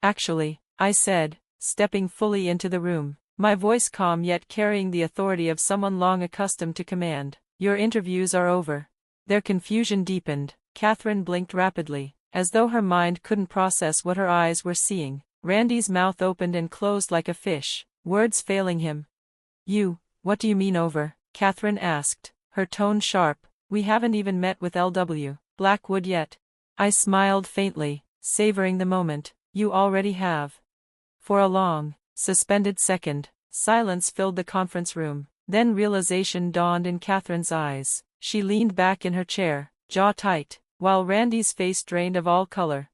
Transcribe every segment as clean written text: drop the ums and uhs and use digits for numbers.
Actually, I said, stepping fully into the room, my voice calm yet carrying the authority of someone long accustomed to command. Your interviews are over. Their confusion deepened. Catherine blinked rapidly, as though her mind couldn't process what her eyes were seeing. Randy's mouth opened and closed like a fish, words failing him. What do you mean over? Catherine asked, her tone sharp. We haven't even met with LW Blackwood yet. I smiled faintly, savoring the moment. You already have. For a long, suspended second, silence filled the conference room. Then realization dawned in Catherine's eyes. She leaned back in her chair, jaw tight, while Randy's face drained of all color.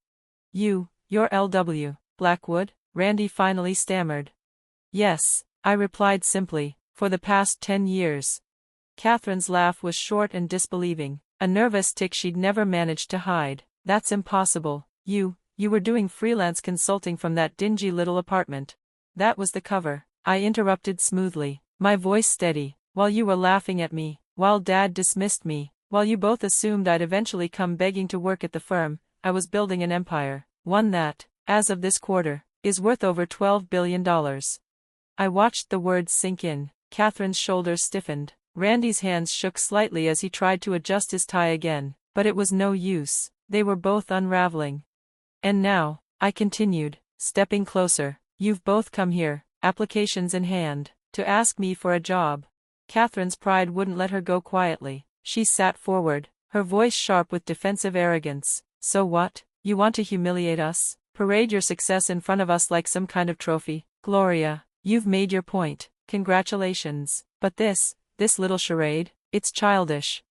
You're LW Blackwood? Randy finally stammered. Yes, I replied simply, for the past 10 years. Catherine's laugh was short and disbelieving, a nervous tick she'd never managed to hide. That's impossible. You were doing freelance consulting from that dingy little apartment. That was the cover. I interrupted smoothly, my voice steady, while you were laughing at me, while Dad dismissed me, while you both assumed I'd eventually come begging to work at the firm. I was building an empire, one that, as of this quarter, is worth over $12 billion. I watched the words sink in. Catherine's shoulders stiffened. Randy's hands shook slightly as he tried to adjust his tie again, but it was no use. They were both unraveling. And now, I continued, stepping closer, you've both come here, applications in hand, to ask me for a job. Catherine's pride wouldn't let her go quietly. She sat forward, her voice sharp with defensive arrogance. So what? You want to humiliate us? Parade your success in front of us like some kind of trophy? Gloria, you've made your point. Congratulations. But this little charade, it's childish.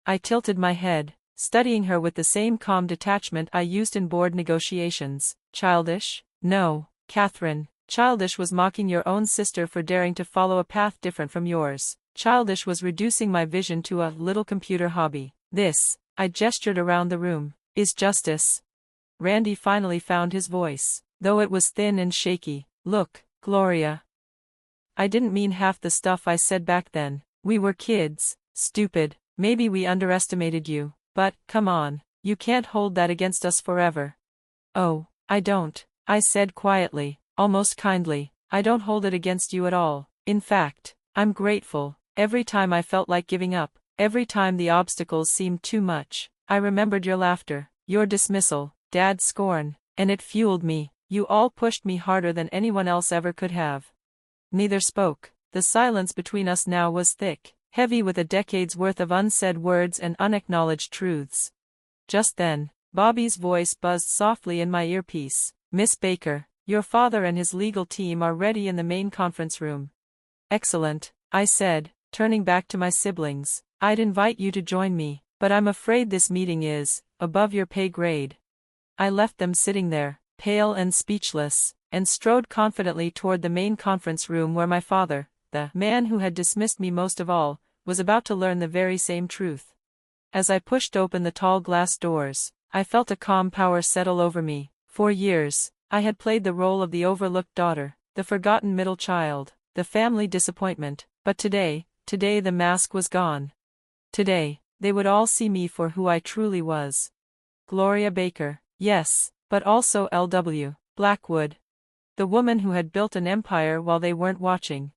I tilted my head, studying her with the same calm detachment I used in board negotiations. Childish? No, Catherine. Childish was mocking your own sister for daring to follow a path different from yours. Childish was reducing my vision to a little computer hobby. This, I gestured around the room, is justice. Randy finally found his voice, though it was thin and shaky. Look, Gloria. I didn't mean half the stuff I said back then. We were kids, stupid, maybe we underestimated you, but, come on, you can't hold that against us forever. Oh, I don't, I said quietly, almost kindly. I don't hold it against you at all. In fact, I'm grateful. Every time I felt like giving up, every time the obstacles seemed too much, I remembered your laughter, your dismissal, Dad's scorn, and it fueled me. You all pushed me harder than anyone else ever could have. Neither spoke. The silence between us now was thick, heavy with a decade's worth of unsaid words and unacknowledged truths. Just then, Bobby's voice buzzed softly in my earpiece. Miss Baker, your father and his legal team are ready in the main conference room. Excellent, I said, turning back to my siblings. I'd invite you to join me, but I'm afraid this meeting is above your pay grade. I left them sitting there, pale and speechless, and strode confidently toward the main conference room where my father, the man who had dismissed me most of all, was about to learn the very same truth. As I pushed open the tall glass doors, I felt a calm power settle over me. For years, I had played the role of the overlooked daughter, the forgotten middle child, the family disappointment, but today the mask was gone. Today, they would all see me for who I truly was. Gloria Baker, yes, but also LW Blackwood. The woman who had built an empire while they weren't watching.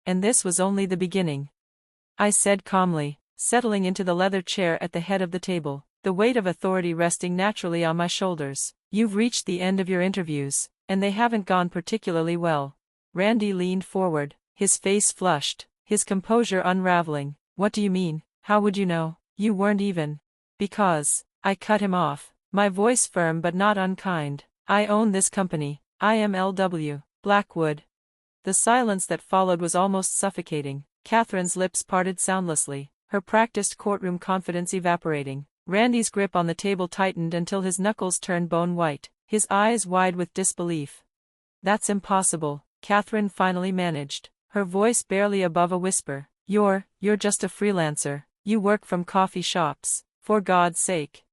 And this was only the beginning. I said calmly, settling into the leather chair at the head of the table, the weight of authority resting naturally on my shoulders. You've reached the end of your interviews, and they haven't gone particularly well. Randy leaned forward, his face flushed, his composure unraveling. What do you mean? How would you know? You weren't even. Because, I cut him off, my voice firm but not unkind. I own this company. I am LW Blackwood. The silence that followed was almost suffocating. Catherine's lips parted soundlessly, her practiced courtroom confidence evaporating. Randy's grip on the table tightened until his knuckles turned bone white, his eyes wide with disbelief. That's impossible, Catherine finally managed, her voice barely above a whisper. You're just a freelancer. You work from coffee shops, for God's sake.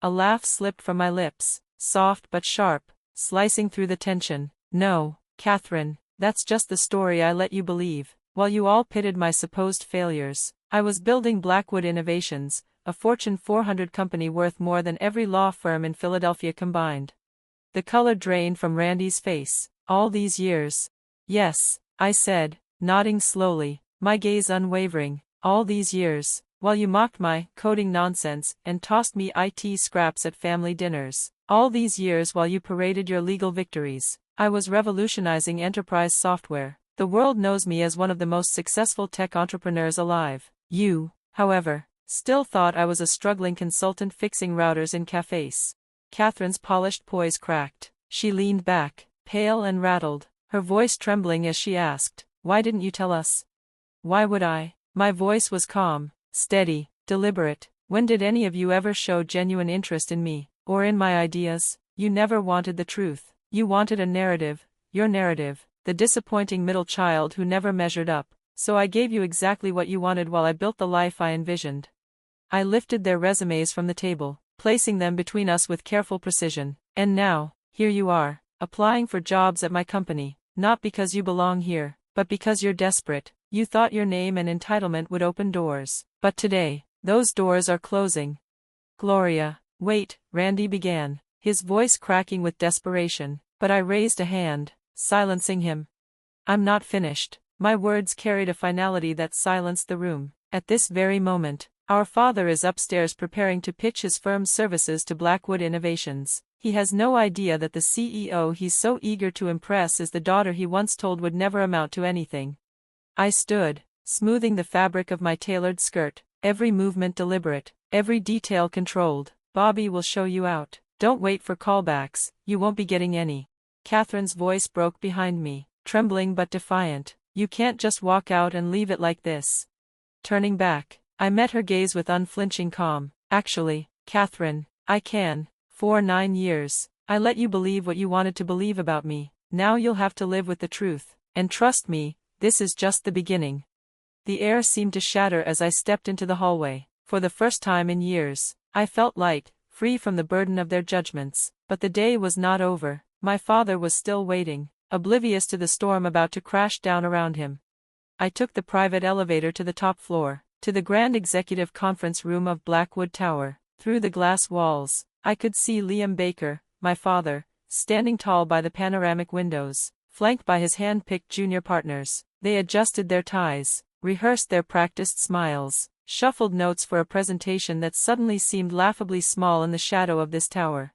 A laugh slipped from my lips, soft but sharp, slicing through the tension. No, Catherine, that's just the story I let you believe. While you all pitted my supposed failures, I was building Blackwood Innovations, a Fortune 400 company worth more than every law firm in Philadelphia combined. The color drained from Randy's face. All these years. Yes, I said, nodding slowly, my gaze unwavering. All these years, while you mocked my coding nonsense and tossed me IT scraps at family dinners. All these years while you paraded your legal victories. I was revolutionizing enterprise software. The world knows me as one of the most successful tech entrepreneurs alive. You, however, still thought I was a struggling consultant fixing routers in cafes. Catherine's polished poise cracked. She leaned back, pale and rattled, her voice trembling as she asked, "Why didn't you tell us?" "Why would I?" My voice was calm, steady, deliberate. "When did any of you ever show genuine interest in me, or in my ideas? You never wanted the truth. You wanted a narrative, your narrative, the disappointing middle child who never measured up. So I gave you exactly what you wanted while I built the life I envisioned." I lifted their resumes from the table, placing them between us with careful precision. "And now, here you are, applying for jobs at my company, not because you belong here, but because you're desperate. You thought your name and entitlement would open doors. But today, those doors are closing." "Gloria, wait," Randy began, his voice cracking with desperation, but I raised a hand, silencing him. "I'm not finished." My words carried a finality that silenced the room. "At this very moment, our father is upstairs preparing to pitch his firm's services to Blackwood Innovations. He has no idea that the CEO he's so eager to impress is the daughter he once told would never amount to anything." I stood, smoothing the fabric of my tailored skirt, every movement deliberate, every detail controlled. "Bobby will show you out. Don't wait for callbacks, you won't be getting any." Catherine's voice broke behind me, trembling but defiant. "You can't just walk out and leave it like this." Turning back, I met her gaze with unflinching calm. "Actually, Catherine, I can. For 9 years, I let you believe what you wanted to believe about me. Now you'll have to live with the truth. And trust me, this is just the beginning." The air seemed to shatter as I stepped into the hallway. For the first time in years, I felt light, free from the burden of their judgments. But the day was not over. My father was still waiting, oblivious to the storm about to crash down around him. I took the private elevator to the top floor, to the grand executive conference room of Blackwood Tower. Through the glass walls, I could see Liam Baker, my father, standing tall by the panoramic windows, flanked by his hand-picked junior partners. They adjusted their ties, rehearsed their practiced smiles, shuffled notes for a presentation that suddenly seemed laughably small in the shadow of this tower.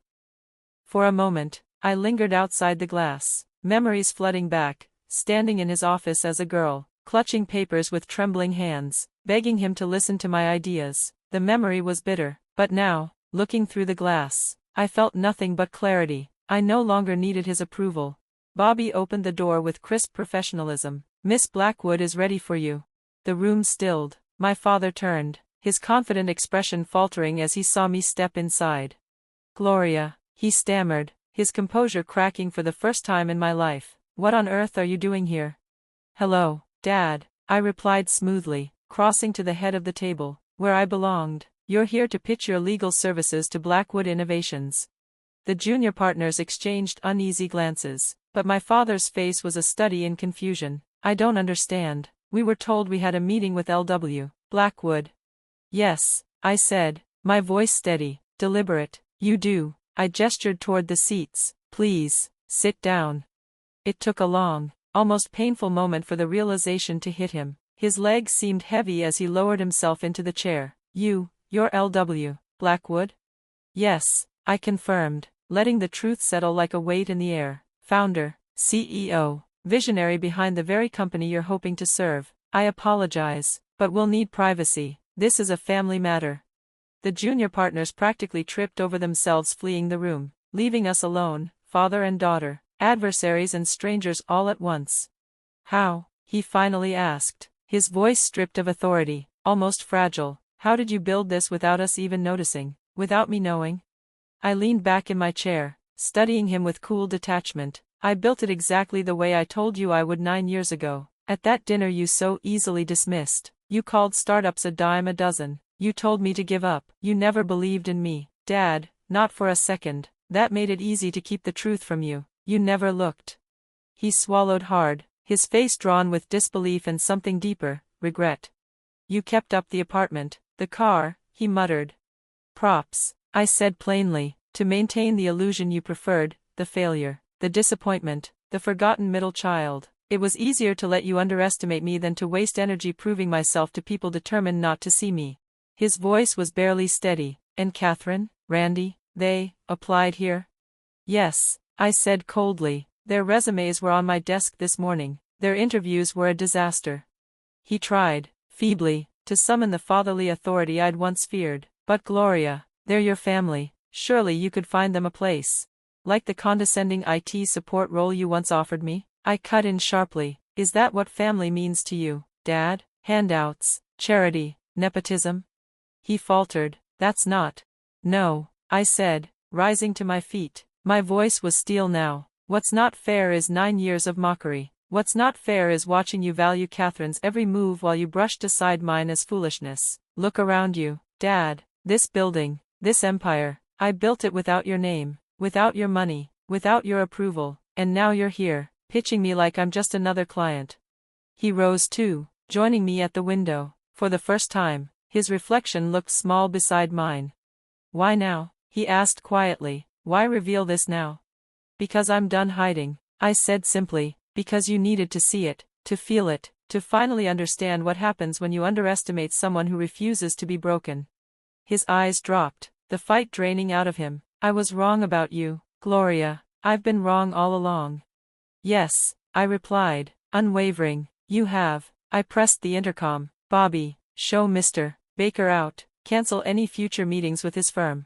For a moment, I lingered outside the glass, memories flooding back, standing in his office as a girl, clutching papers with trembling hands, begging him to listen to my ideas. The memory was bitter, but now, looking through the glass, I felt nothing but clarity. I no longer needed his approval. Bobby opened the door with crisp professionalism. "Miss Blackwood is ready for you." The room stilled. My father turned, his confident expression faltering as he saw me step inside. "Gloria," he stammered, his composure cracking for the first time in my life. "What on earth are you doing here?" "Hello, Dad," I replied smoothly, crossing to the head of the table, where I belonged. "You're here to pitch your legal services to Blackwood Innovations." The junior partners exchanged uneasy glances, but my father's face was a study in confusion. "I don't understand. We were told we had a meeting with LW Blackwood." "Yes," I said, my voice steady, deliberate. "You do." I gestured toward the seats. "Please, sit down." It took a long, almost painful moment for the realization to hit him. His legs seemed heavy as he lowered himself into the chair. You're LW Blackwood?" "Yes," I confirmed, letting the truth settle like a weight in the air. "Founder, CEO, visionary behind the very company you're hoping to serve." "I apologize, but we'll need privacy. This is a family matter." The junior partners practically tripped over themselves fleeing the room, leaving us alone, father and daughter, adversaries and strangers all at once. "How?" he finally asked, his voice stripped of authority, almost fragile. "How did you build this without us even noticing, without me knowing?" I leaned back in my chair, studying him with cool detachment. "I built it exactly the way I told you I would 9 years ago. At that dinner you so easily dismissed. You called startups a dime a dozen. You told me to give up. You never believed in me, Dad, not for a second. That made it easy to keep the truth from you. You never looked." He swallowed hard, his face drawn with disbelief and something deeper, regret. "You kept up the apartment, the car," he muttered. "Props," I said plainly, "to maintain the illusion you preferred, the failure, the disappointment, the forgotten middle child. It was easier to let you underestimate me than to waste energy proving myself to people determined not to see me. His voice was barely steady. And Catherine, Randy, they applied here? Yes, I said coldly. Their resumes were on my desk this morning. Their interviews were a disaster. He tried, feebly, to summon the fatherly authority I'd once feared. But Gloria, they're your family. Surely you could find them a place. Like the condescending IT support role you once offered me? I cut in sharply. Is that what family means to you, Dad? Handouts, charity, nepotism? He faltered. That's not. No, I said, rising to my feet. My voice was steel now. What's not fair is 9 years of mockery. What's not fair is watching you value Catherine's every move while you brushed aside mine as foolishness. Look around you, Dad. This building, this empire, I built it without your name, without your money, without your approval, and now you're here, pitching me like I'm just another client. He rose too, joining me at the window. For the first time, his reflection looked small beside mine. Why now? He asked quietly. Why reveal this now? Because I'm done hiding, I said simply, because you needed to see it, to feel it, to finally understand what happens when you underestimate someone who refuses to be broken. His eyes dropped, the fight draining out of him. I was wrong about you, Gloria. I've been wrong all along. Yes, I replied, unwavering. You have. I pressed the intercom. Bobby, show Mr. Baker out. Cancel any future meetings with his firm.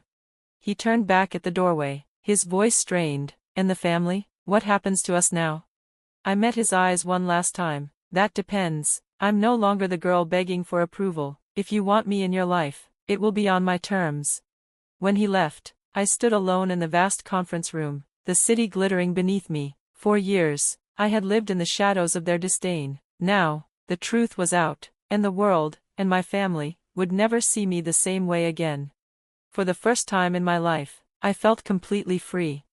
He turned back at the doorway, his voice strained. And the family? What happens to us now? I met his eyes one last time. That depends. I'm no longer the girl begging for approval. If you want me in your life, it will be on my terms. When he left, I stood alone in the vast conference room, the city glittering beneath me. For years, I had lived in the shadows of their disdain. Now, the truth was out, and the world, and my family, would never see me the same way again. For the first time in my life, I felt completely free.